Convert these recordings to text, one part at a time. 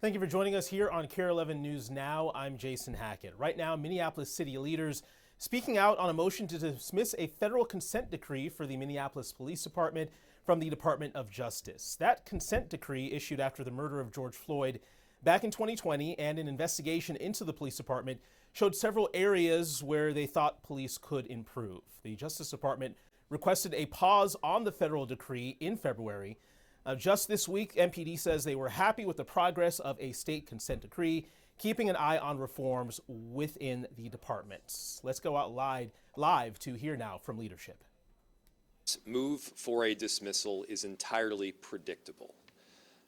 Thank you for joining us here on KARE 11 News Now. I'm Jason Hackett. Right now, Minneapolis city leaders speaking out on a motion to dismiss a federal consent decree for the Minneapolis Police Department from the Department of Justice. That consent decree issued after the murder of George Floyd back in 2020, and an investigation into the police department showed several areas where they thought police could improve. The Justice Department requested a pause on the federal decree in February. Just this week, MPD says they were happy with the progress of a state consent decree, keeping an eye on reforms within the departments. Let's go out live to hear now from leadership. Move for a dismissal is entirely predictable.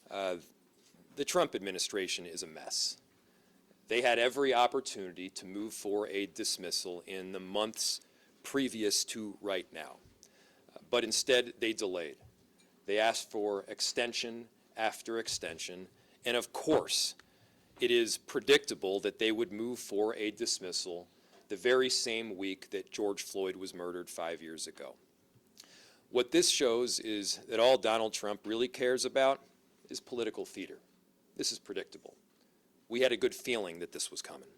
The Trump administration is a mess. They had every opportunity to move for a dismissal in the months previous to right now, but instead they delayed. They asked for extension after extension, and of course, it is predictable that they would move for a dismissal the very same week that George Floyd was murdered 5 years ago. What this shows is that all Donald Trump really cares about is political theater. This is predictable. We had a good feeling that this was coming.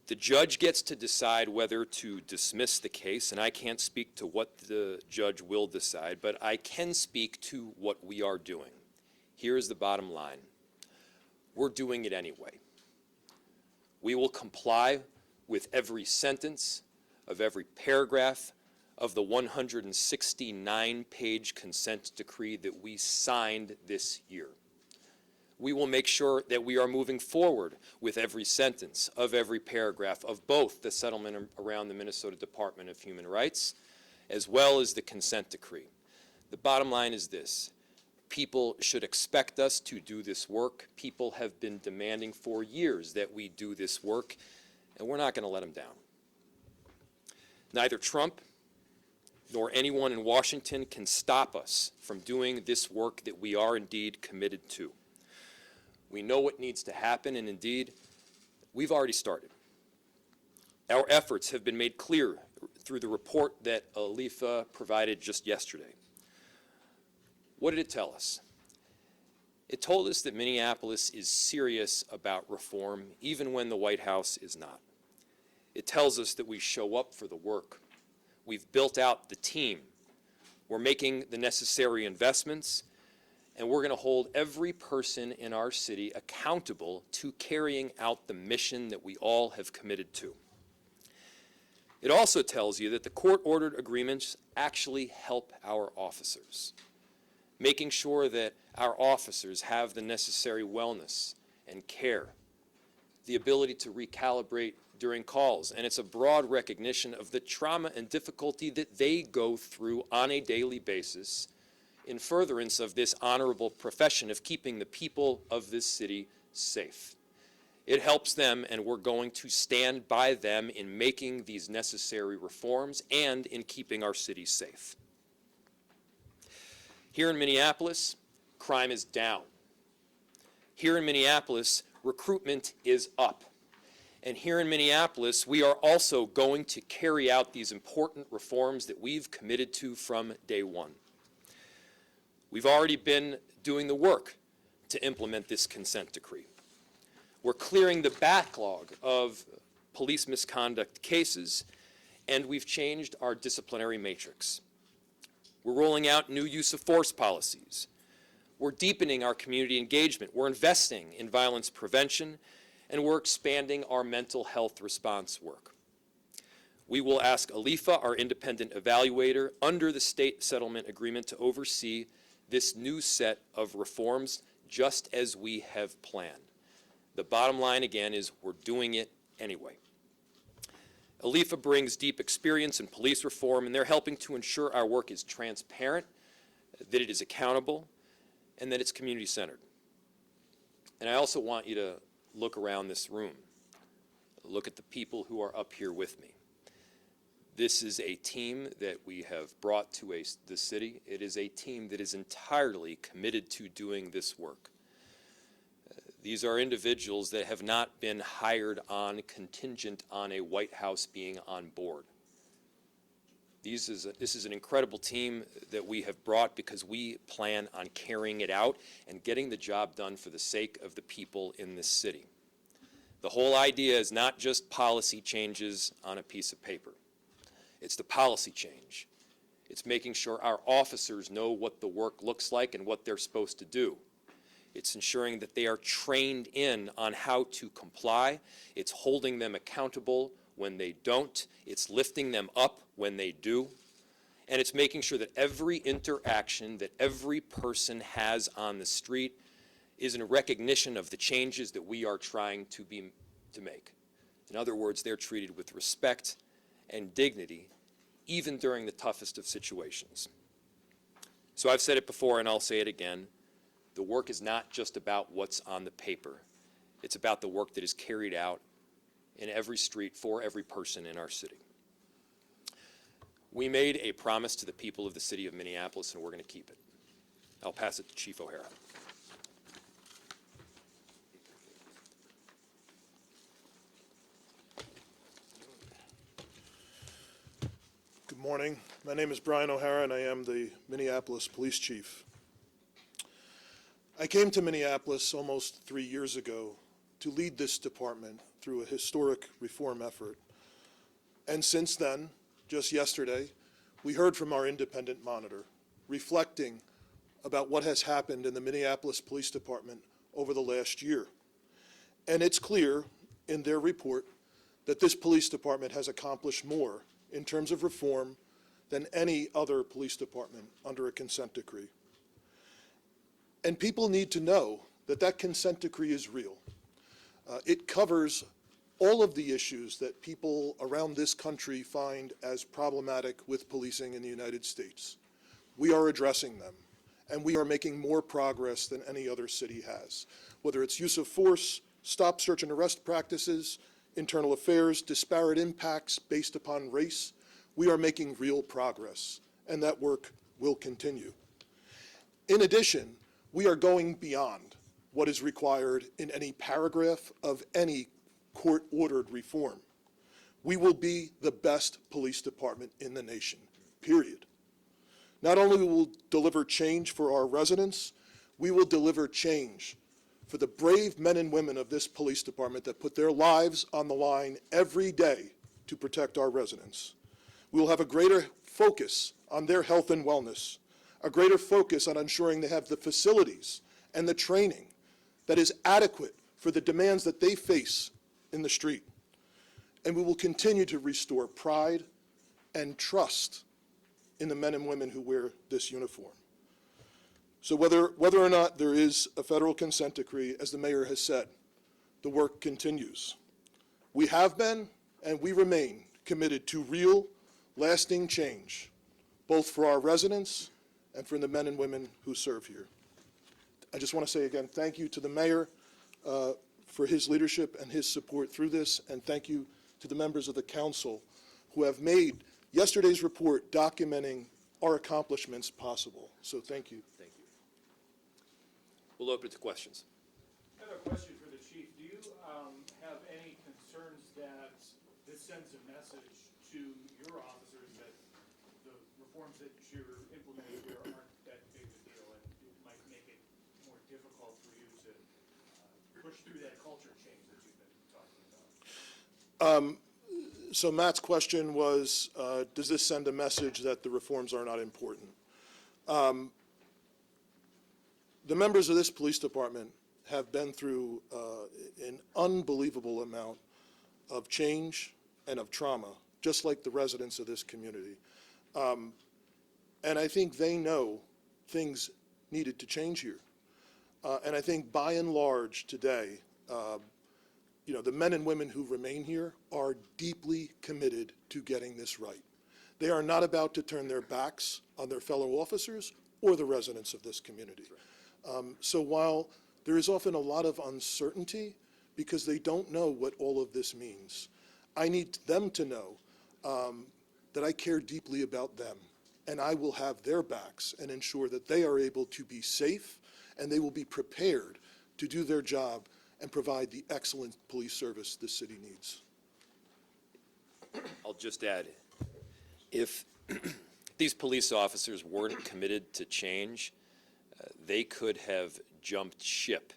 The judge gets to decide whether to dismiss the case, and I can't speak to what the judge will decide, but I can speak to what we are doing. Here is the bottom line. We're doing it anyway. We will comply with every sentence of every paragraph of the 169-page consent decree that we signed this year. We will make sure that we are moving forward with every sentence of every paragraph of both the settlement around the Minnesota Department of Human Rights as well as the consent decree. The bottom line is this. People should expect us to do this work. People have been demanding for years that we do this work, and we're not going to let them down. Neither Trump nor anyone in Washington can stop us from doing this work that we are indeed committed to. We know what needs to happen, and indeed, we've already started. Our efforts have been made clear through the report that Alifa provided just yesterday. What did it tell us? It told us that Minneapolis is serious about reform, even when the White House is not. It tells us that we show up for the work. We've built out the team. We're making the necessary investments, and we're going to hold every person in our city accountable to carrying out the mission that we all have committed to. It also tells you that the court-ordered agreements actually help our officers, making sure that our officers have the necessary wellness and care, the ability to recalibrate during calls, and it's a broad recognition of the trauma and difficulty that they go through on a daily basis in furtherance of this honorable profession of keeping the people of this city safe. It helps them, and we're going to stand by them in making these necessary reforms and in keeping our city safe. Here in Minneapolis, crime is down. Here in Minneapolis, recruitment is up. And here in Minneapolis, we are also going to carry out these important reforms that we've committed to from day one. We've already been doing the work to implement this consent decree. We're clearing the backlog of police misconduct cases, and we've changed our disciplinary matrix. We're rolling out new use of force policies. We're deepening our community engagement. We're investing in violence prevention, and we're expanding our mental health response work. We will ask Alifa, our independent evaluator, under the state settlement agreement to oversee this new set of reforms just as we have planned. The bottom line, again, is we're doing it anyway. Alifa brings deep experience in police reform, and they're helping to ensure our work is transparent, that it is accountable, and that it's community-centered. And I also want you to look around this room. Look at the people who are up here with me. This is a team that we have brought to the city. It is a team that is entirely committed to doing this work. These are individuals that have not been hired on contingent on a White House being on board. This is an incredible team that we have brought because we plan on carrying it out and getting the job done for the sake of the people in this city. The whole idea is not just policy changes on a piece of paper. It's the policy change. It's making sure our officers know what the work looks like and what they're supposed to do. It's ensuring that they are trained in on how to comply. It's holding them accountable when they don't. It's lifting them up when they do. And it's making sure that every interaction that every person has on the street is in recognition of the changes that we are trying to make. In other words, they're treated with respect and dignity, even during the toughest of situations. So I've said it before and I'll say it again. The work is not just about what's on the paper. It's about the work that is carried out in every street for every person in our city. We made a promise to the people of the city of Minneapolis, and we're going to keep it. I'll pass it to Chief O'Hara. Good morning. My name is Brian O'Hara, and I am the Minneapolis Police Chief. I came to Minneapolis almost 3 years ago to lead this department through a historic reform effort. And since then, just yesterday, we heard from our independent monitor reflecting about what has happened in the Minneapolis Police Department over the last year. And it's clear in their report that this police department has accomplished more in terms of reform than any other police department under a consent decree. And people need to know that that consent decree is real. It covers all of the issues that people around this country find as problematic with policing in the United States. We are addressing them, and we are making more progress than any other city has. Whether it's use of force, stop, search, and arrest practices, internal affairs, disparate impacts based upon race, we are making real progress, and that work will continue. In addition, we are going beyond what is required in any paragraph of any court-ordered reform. We will be the best police department in the nation, period. Not only will we deliver change for our residents, we will deliver change for the brave men and women of this police department that put their lives on the line every day to protect our residents. We will have a greater focus on their health and wellness, a greater focus on ensuring they have the facilities and the training that is adequate for the demands that they face in the street. And we will continue to restore pride and trust in the men and women who wear this uniform. So whether or not there is a federal consent decree, as the mayor has said, the work continues. We have been and we remain committed to real, lasting change, both for our residents and for the men and women who serve here. I just want to say again, thank you to the mayor for his leadership and his support through this, and thank you to the members of the council who have made yesterday's report documenting our accomplishments possible. So thank you. Thank you. We'll open it to questions. I have a question for the chief. Do you have any concerns that this sends a message to your officers that the reforms that you're implementing here aren't that big a deal, and it might make it more difficult for you to push through that culture change that you've been talking about? So Matt's question was, does this send a message that the reforms are not important? The members of this police department have been through an unbelievable amount of change and of trauma, just like the residents of this community. And I think they know things needed to change here. And I think by and large today, the men and women who remain here are deeply committed to getting this right. They are not about to turn their backs on their fellow officers or the residents of this community. So while there is often a lot of uncertainty because they don't know what all of this means, I need them to know that I care deeply about them, and I will have their backs and ensure that they are able to be safe and they will be prepared to do their job and provide the excellent police service this city needs. I'll just add, if these police officers weren't committed to change, they could have jumped ship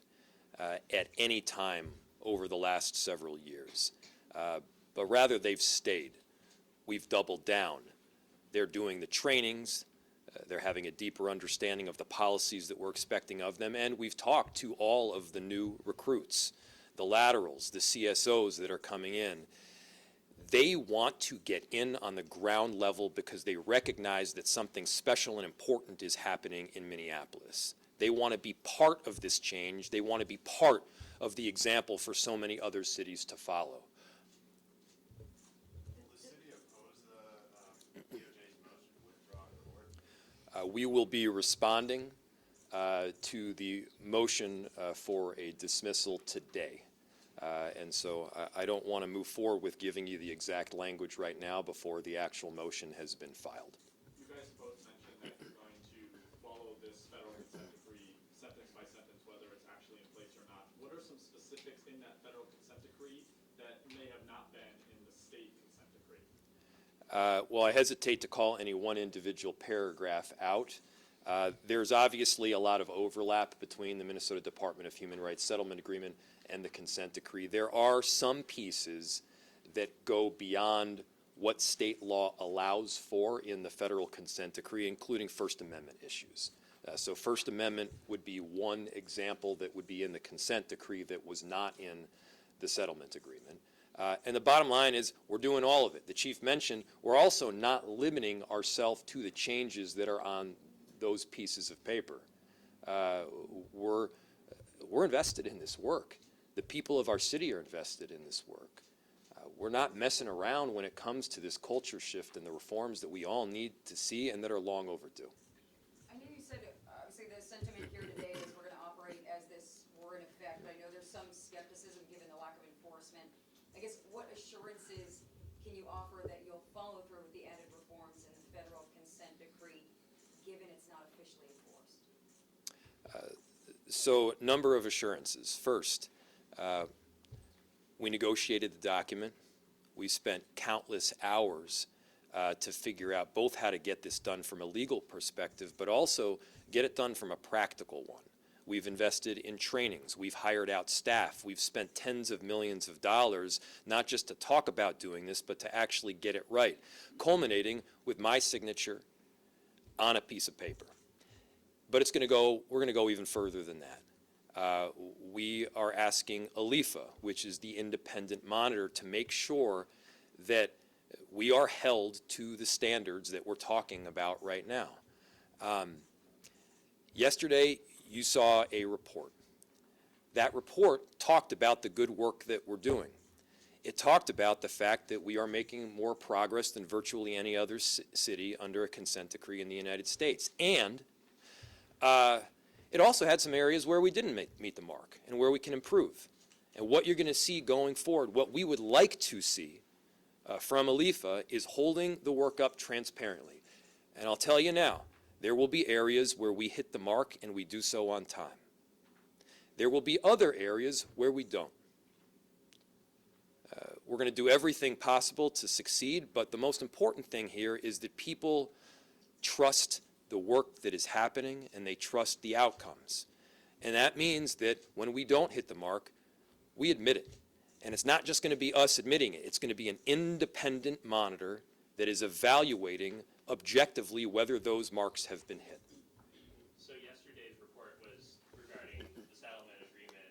at any time over the last several years. But rather, they've stayed. We've doubled down. They're doing the trainings. They're having a deeper understanding of the policies that we're expecting of them. And we've talked to all of the new recruits, the laterals, the CSOs that are coming in. They want to get in on the ground level because they recognize that something special and important is happening in Minneapolis. They want to be part of this change. They want to be part of the example for so many other cities to follow. Will the city oppose the DOJ's motion to withdraw in court? We will be responding to the motion for a dismissal today. And so I don't want to move forward with giving you the exact language right now before the actual motion has been filed. You guys both mentioned that you're going to follow this federal consent decree sentence by sentence, whether it's actually in place or not. What are some specifics in that federal consent decree that may have not been in the state consent decree? Well, I hesitate to call any one individual paragraph out. There's obviously a lot of overlap between the Minnesota Department of Human Rights Settlement Agreement and the consent decree. There are some pieces that go beyond what state law allows for in the federal consent decree, including First Amendment issues. So First Amendment would be one example that would be in the consent decree that was not in the settlement agreement. And the bottom line is we're doing all of it. The chief mentioned we're also not limiting ourselves to the changes that are on those pieces of paper. We're invested in this work. The people of our city are invested in this work. We're not messing around when it comes to this culture shift and the reforms that we all need to see and that are long overdue. I know you said, obviously, the sentiment here today is we're going to operate as this were in effect. I know there's some skepticism given the lack of enforcement. I guess what assurances can you offer that you'll follow through with the added reforms in the federal consent decree, given it's not officially enforced? So, number of assurances. First, we negotiated the document. We spent countless hours to figure out both how to get this done from a legal perspective, but also get it done from a practical one. We've invested in trainings. We've hired out staff. We've spent tens of millions of dollars, not just to talk about doing this, but to actually get it right, culminating with my signature on a piece of paper. But we're going to go even further than that. We are asking ALIFA, which is the independent monitor, to make sure that we are held to the standards that we're talking about right now. Yesterday, you saw a report. That report talked about the good work that we're doing. It talked about the fact that we are making more progress than virtually any other city under a consent decree in the United States. And it also had some areas where we didn't meet the mark and where we can improve. And what you're going to see going forward, what we would like to see from ALIFA is holding the work up transparently. And I'll tell you now, there will be areas where we hit the mark and we do so on time. There will be other areas where we don't. We're going to do everything possible to succeed, but the most important thing here is that people trust the work that is happening and they trust the outcomes. And that means that when we don't hit the mark, we admit it. And it's not just going to be us admitting it. It's going to be an independent monitor that is evaluating objectively whether those marks have been hit. So yesterday's report was regarding the settlement agreement,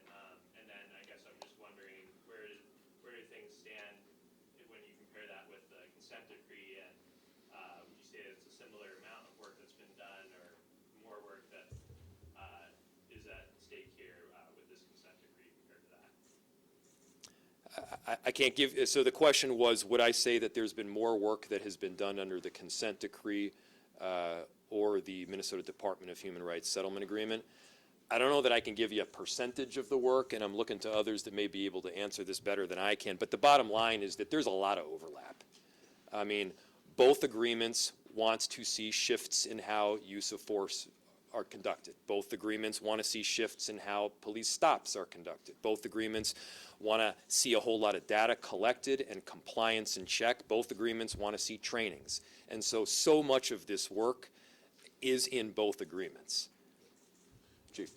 and then I guess I'm just wondering where do things stand when you compare that with the consent decree, and would you say it's a similar amount of work that's been done or more work that is at stake here with this consent decree compared to that? I can't give, so the question was, would I say that there's been more work that has been done under the consent decree or the Minnesota Department of Human Rights Settlement Agreement? I don't know that I can give you a percentage of the work, and I'm looking to others that may be able to answer this better than I can, but the bottom line is that there's a lot of overlap. I mean, both agreements want to see shifts in how use of force are conducted. Both agreements want to see shifts in how police stops are conducted. Both agreements want to see a whole lot of data collected and compliance in check. Both agreements want to see trainings. And so much of this work is in both agreements. Chief.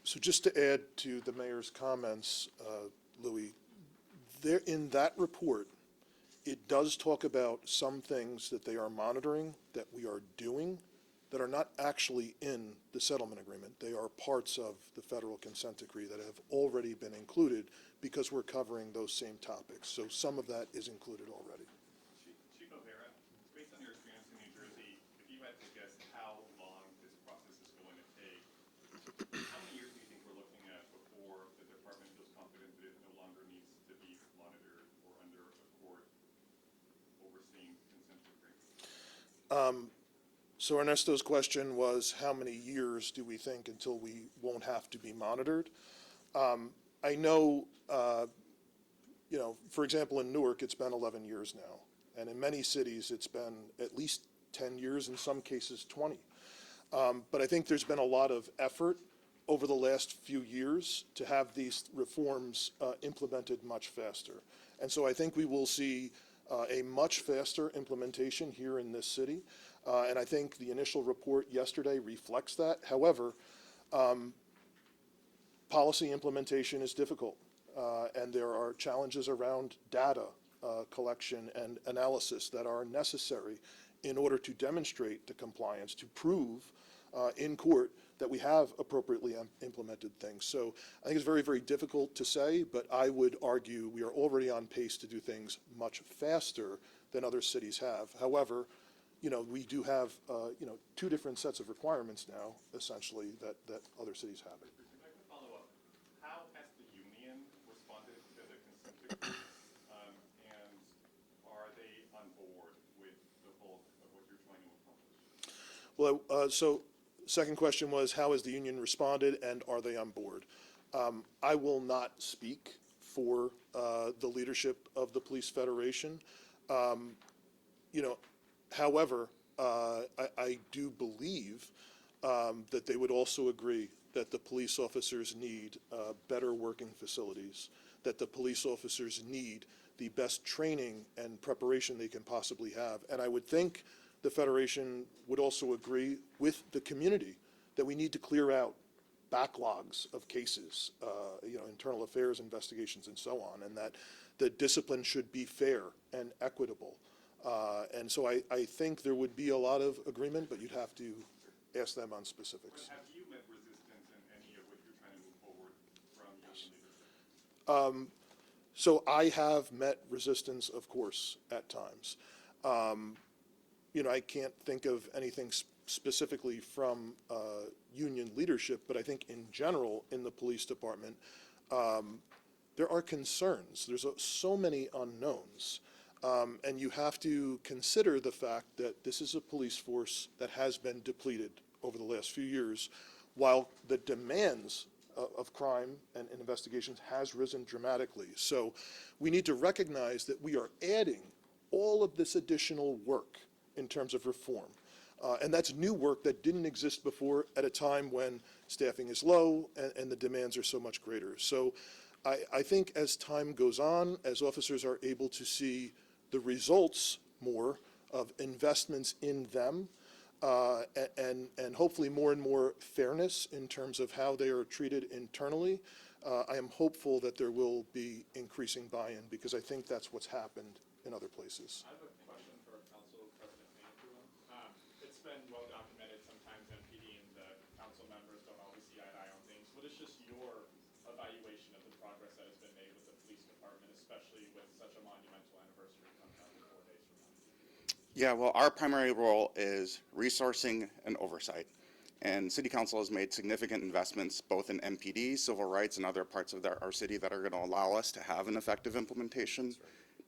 So just to add to the mayor's comments, Louis, there in that report, it does talk about some things that they are monitoring, that we are doing, that are not actually in the settlement agreement. They are parts of the federal consent decree that have already been included because we're covering those same topics. So some of that is included already. Chief O'Hara, based on your experience in New Jersey, if you had to guess how long this process is going to take, how many years do you think we're looking at before the department feels confident that it no longer needs to be monitored or under a court overseeing consent decree? So Ernesto's question was, how many years do we think until we won't have to be monitored? I know, for example, in Newark, it's been 11 years now. And in many cities, it's been at least 10 years, in some cases 20. But I think there's been a lot of effort over the last few years to have these reforms implemented much faster. And so I think we will see a much faster implementation here in this city. And I think the initial report yesterday reflects that. However, policy implementation is difficult, and there are challenges around data collection and analysis that are necessary in order to demonstrate the compliance, to prove in court that we have appropriately implemented things. So I think it's very, very difficult to say, but I would argue we are already on pace to do things much faster than other cities have. However, we do have, two different sets of requirements now, essentially, that other cities have. If I could follow up, how has the union responded to the consent decree? And are they on board with the bulk of what you're trying to accomplish? Well, so second question was, how has the union responded and are they on board? I will not speak for the leadership of the Police Federation. However, I do believe that they would also agree that the police officers need better working facilities, that the police officers need the best training and preparation they can possibly have. And I would think the Federation would also agree with the community that we need to clear out backlogs of cases, internal affairs investigations and so on, and that the discipline should be fair and equitable. And so I think there would be a lot of agreement, but you'd have to ask them on specifics. Have you met resistance in any of what you're trying to move forward from union leadership? So I have met resistance, of course, at times. I can't think of anything specifically from union leadership, but I think in general in the police department, there are concerns. There's so many unknowns. And you have to consider the fact that this is a police force that has been depleted over the last few years, while the demands of crime and investigations has risen dramatically. So we need to recognize that we are adding all of this additional work in terms of reform. And that's new work that didn't exist before at a time when staffing is low and the demands are so much greater. So I think as time goes on, as officers are able to see the results more of investments in them, and hopefully more and more fairness in terms of how they are treated internally, I am hopeful that there will be increasing buy-in, because I think that's what's happened in other places. I have a question for Council President Van. It's been well documented, sometimes MPD and the council members don't always see eye to eye on things. What is just your evaluation of the progress that has been made with the police department, especially with such a monumental anniversary coming up in 4 days from now? Yeah, well, our primary role is resourcing and oversight. And City Council has made significant investments both in MPD, civil rights, and other parts of our city that are going to allow us to have an effective implementation.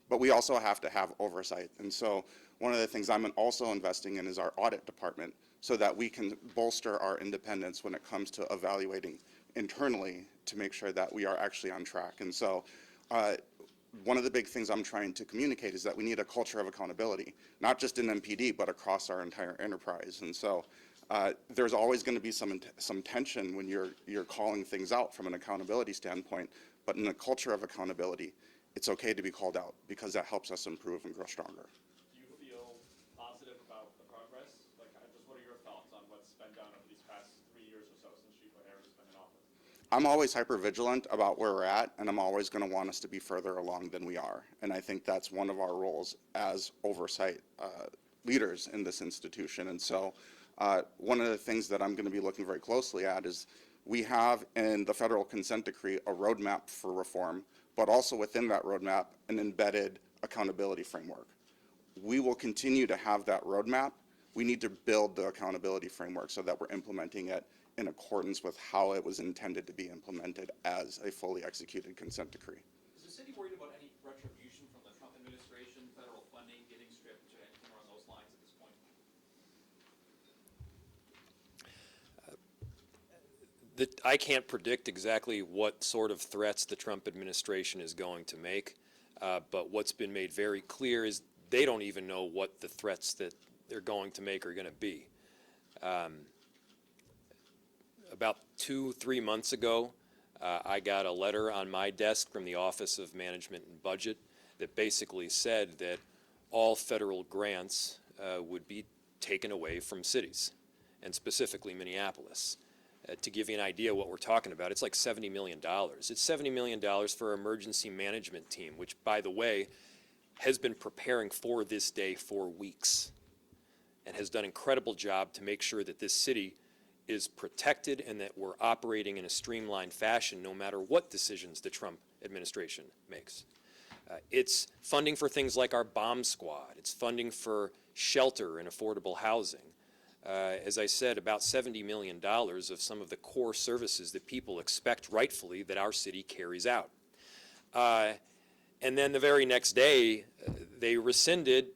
But we also have to have oversight. And so one of the things I'm also investing in is our audit department, so that we can bolster our independence when it comes to evaluating internally to make sure that we are actually on track. And so one of the big things I'm trying to communicate is that we need a culture of accountability, not just in MPD, but across our entire enterprise. And so there's always going to be some tension when you're calling things out from an accountability standpoint. But in a culture of accountability, it's okay to be called out because that helps us improve and grow stronger. Do you feel positive about the progress? Like, just what are your thoughts on what's been done over these past 3 years or so since Chief O'Hara's been in office? I'm always hyper vigilant about where we're at, and I'm always going to want us to be further along than we are. And I think that's one of our roles as oversight leaders in this institution. And so one of the things that I'm going to be looking very closely at is we have in the federal consent decree a roadmap for reform, but also within that roadmap an embedded accountability framework. We will continue to have that roadmap. We need to build the accountability framework so that we're implementing it in accordance with how it was intended to be implemented as a fully executed consent decree. Is the city worried about any retribution from the Trump administration, federal funding getting stripped, or anything along those lines at this point? I can't predict exactly what sort of threats the Trump administration is going to make, but what's been made very clear is they don't even know what the threats that they're going to make are going to be. About 2-3 months ago, I got a letter on my desk from the Office of Management and Budget that basically said that all federal grants would be taken away from cities, and specifically Minneapolis. To give you an idea what we're talking about, it's like $70 million. It's $70 million for our emergency management team, which, by the way, has been preparing for this day for weeks and has done an incredible job to make sure that this city is protected and that we're operating in a streamlined fashion no matter what decisions the Trump administration makes. It's funding for things like our bomb squad. It's funding for shelter and affordable housing. As I said, about $70 million of some of the core services that people expect rightfully that our city carries out. And then the very next day, they rescinded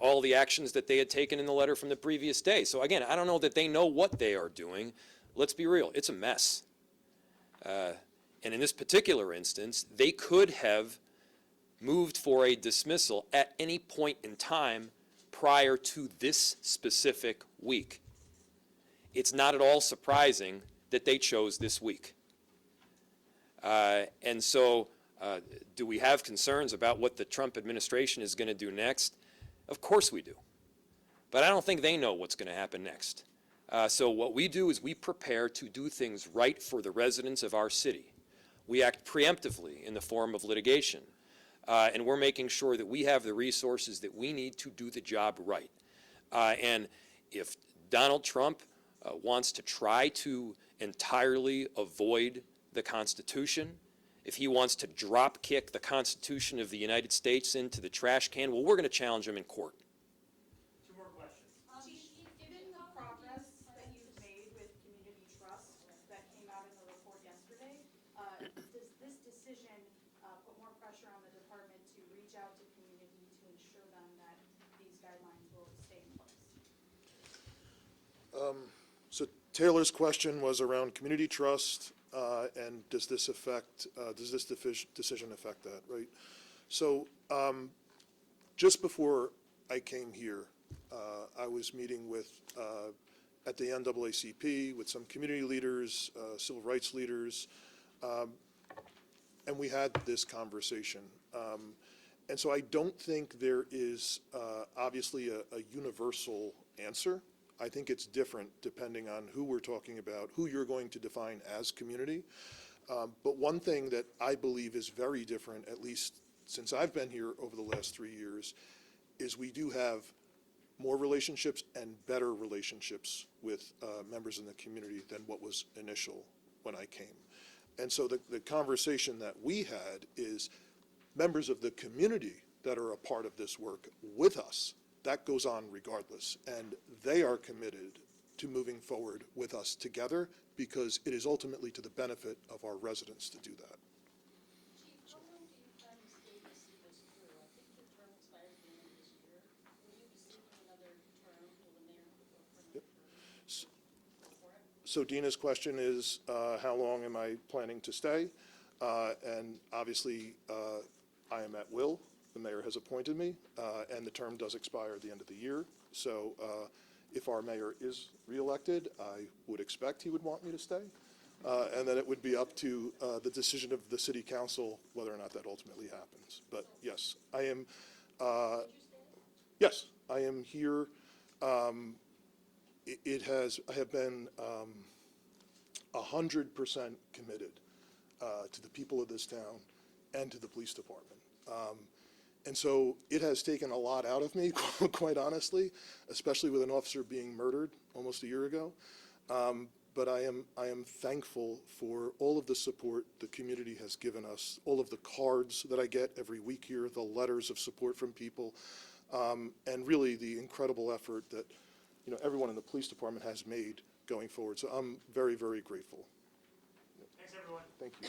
all the actions that they had taken in the letter from the previous day. So again, I don't know that they know what they are doing. Let's be real, it's a mess. And in this particular instance, they could have moved for a dismissal at any point in time prior to this specific week. It's not at all surprising that they chose this week. And so do we have concerns about what the Trump administration is going to do next? Of course we do. But I don't think they know what's going to happen next. So what we do is we prepare to do things right for the residents of our city. We act preemptively in the form of litigation. And we're making sure that we have the resources that we need to do the job right. And if Donald Trump wants to try to entirely avoid the Constitution, if he wants to drop kick the Constitution of the United States into the trash can, well, we're going to challenge him in court. Two more questions. Chief, given the progress that you've made with community trust that came out in the report yesterday, does this decision put more pressure on the department to reach out to community to ensure them that these guidelines will stay in place? So Taylor's question was around community trust, and does this decision affect that, right? So just before I came here, I was meeting with, at the NAACP, with some community leaders, civil rights leaders, and we had this conversation. And so I don't think there is obviously a universal answer. I think it's different depending on who we're talking about, who you're going to define as community. But one thing that I believe is very different, at least since I've been here over the last 3 years, is we do have more relationships and better relationships with members in the community than what was initial when I came. And so the conversation that we had is members of the community that are a part of this work with us. That goes on regardless, and they are committed to moving forward with us together because it is ultimately to the benefit of our residents to do that. Chief, how long do you plan to stay to see this through? I think your term expires at the end of this year. Will you be seeking another term? Will the mayor go for another term? So Dina's question is, how long am I planning to stay? And obviously, I am at will. The mayor has appointed me, and the term does expire at the end of the year. So if our mayor is reelected, I would expect he would want me to stay. And then it would be up to the decision of the city council whether or not that ultimately happens. But yes, I am. Yes, I am here. I have been 100% committed to the people of this town and to the police department. And so it has taken a lot out of me, quite honestly, especially with an officer being murdered almost a year ago. But I am thankful for all of the support the community has given us, all of the cards that I get every week here, the letters of support from people, and really the incredible effort that everyone in the police department has made going forward. So I'm very, very grateful. Thanks, everyone. Thank you.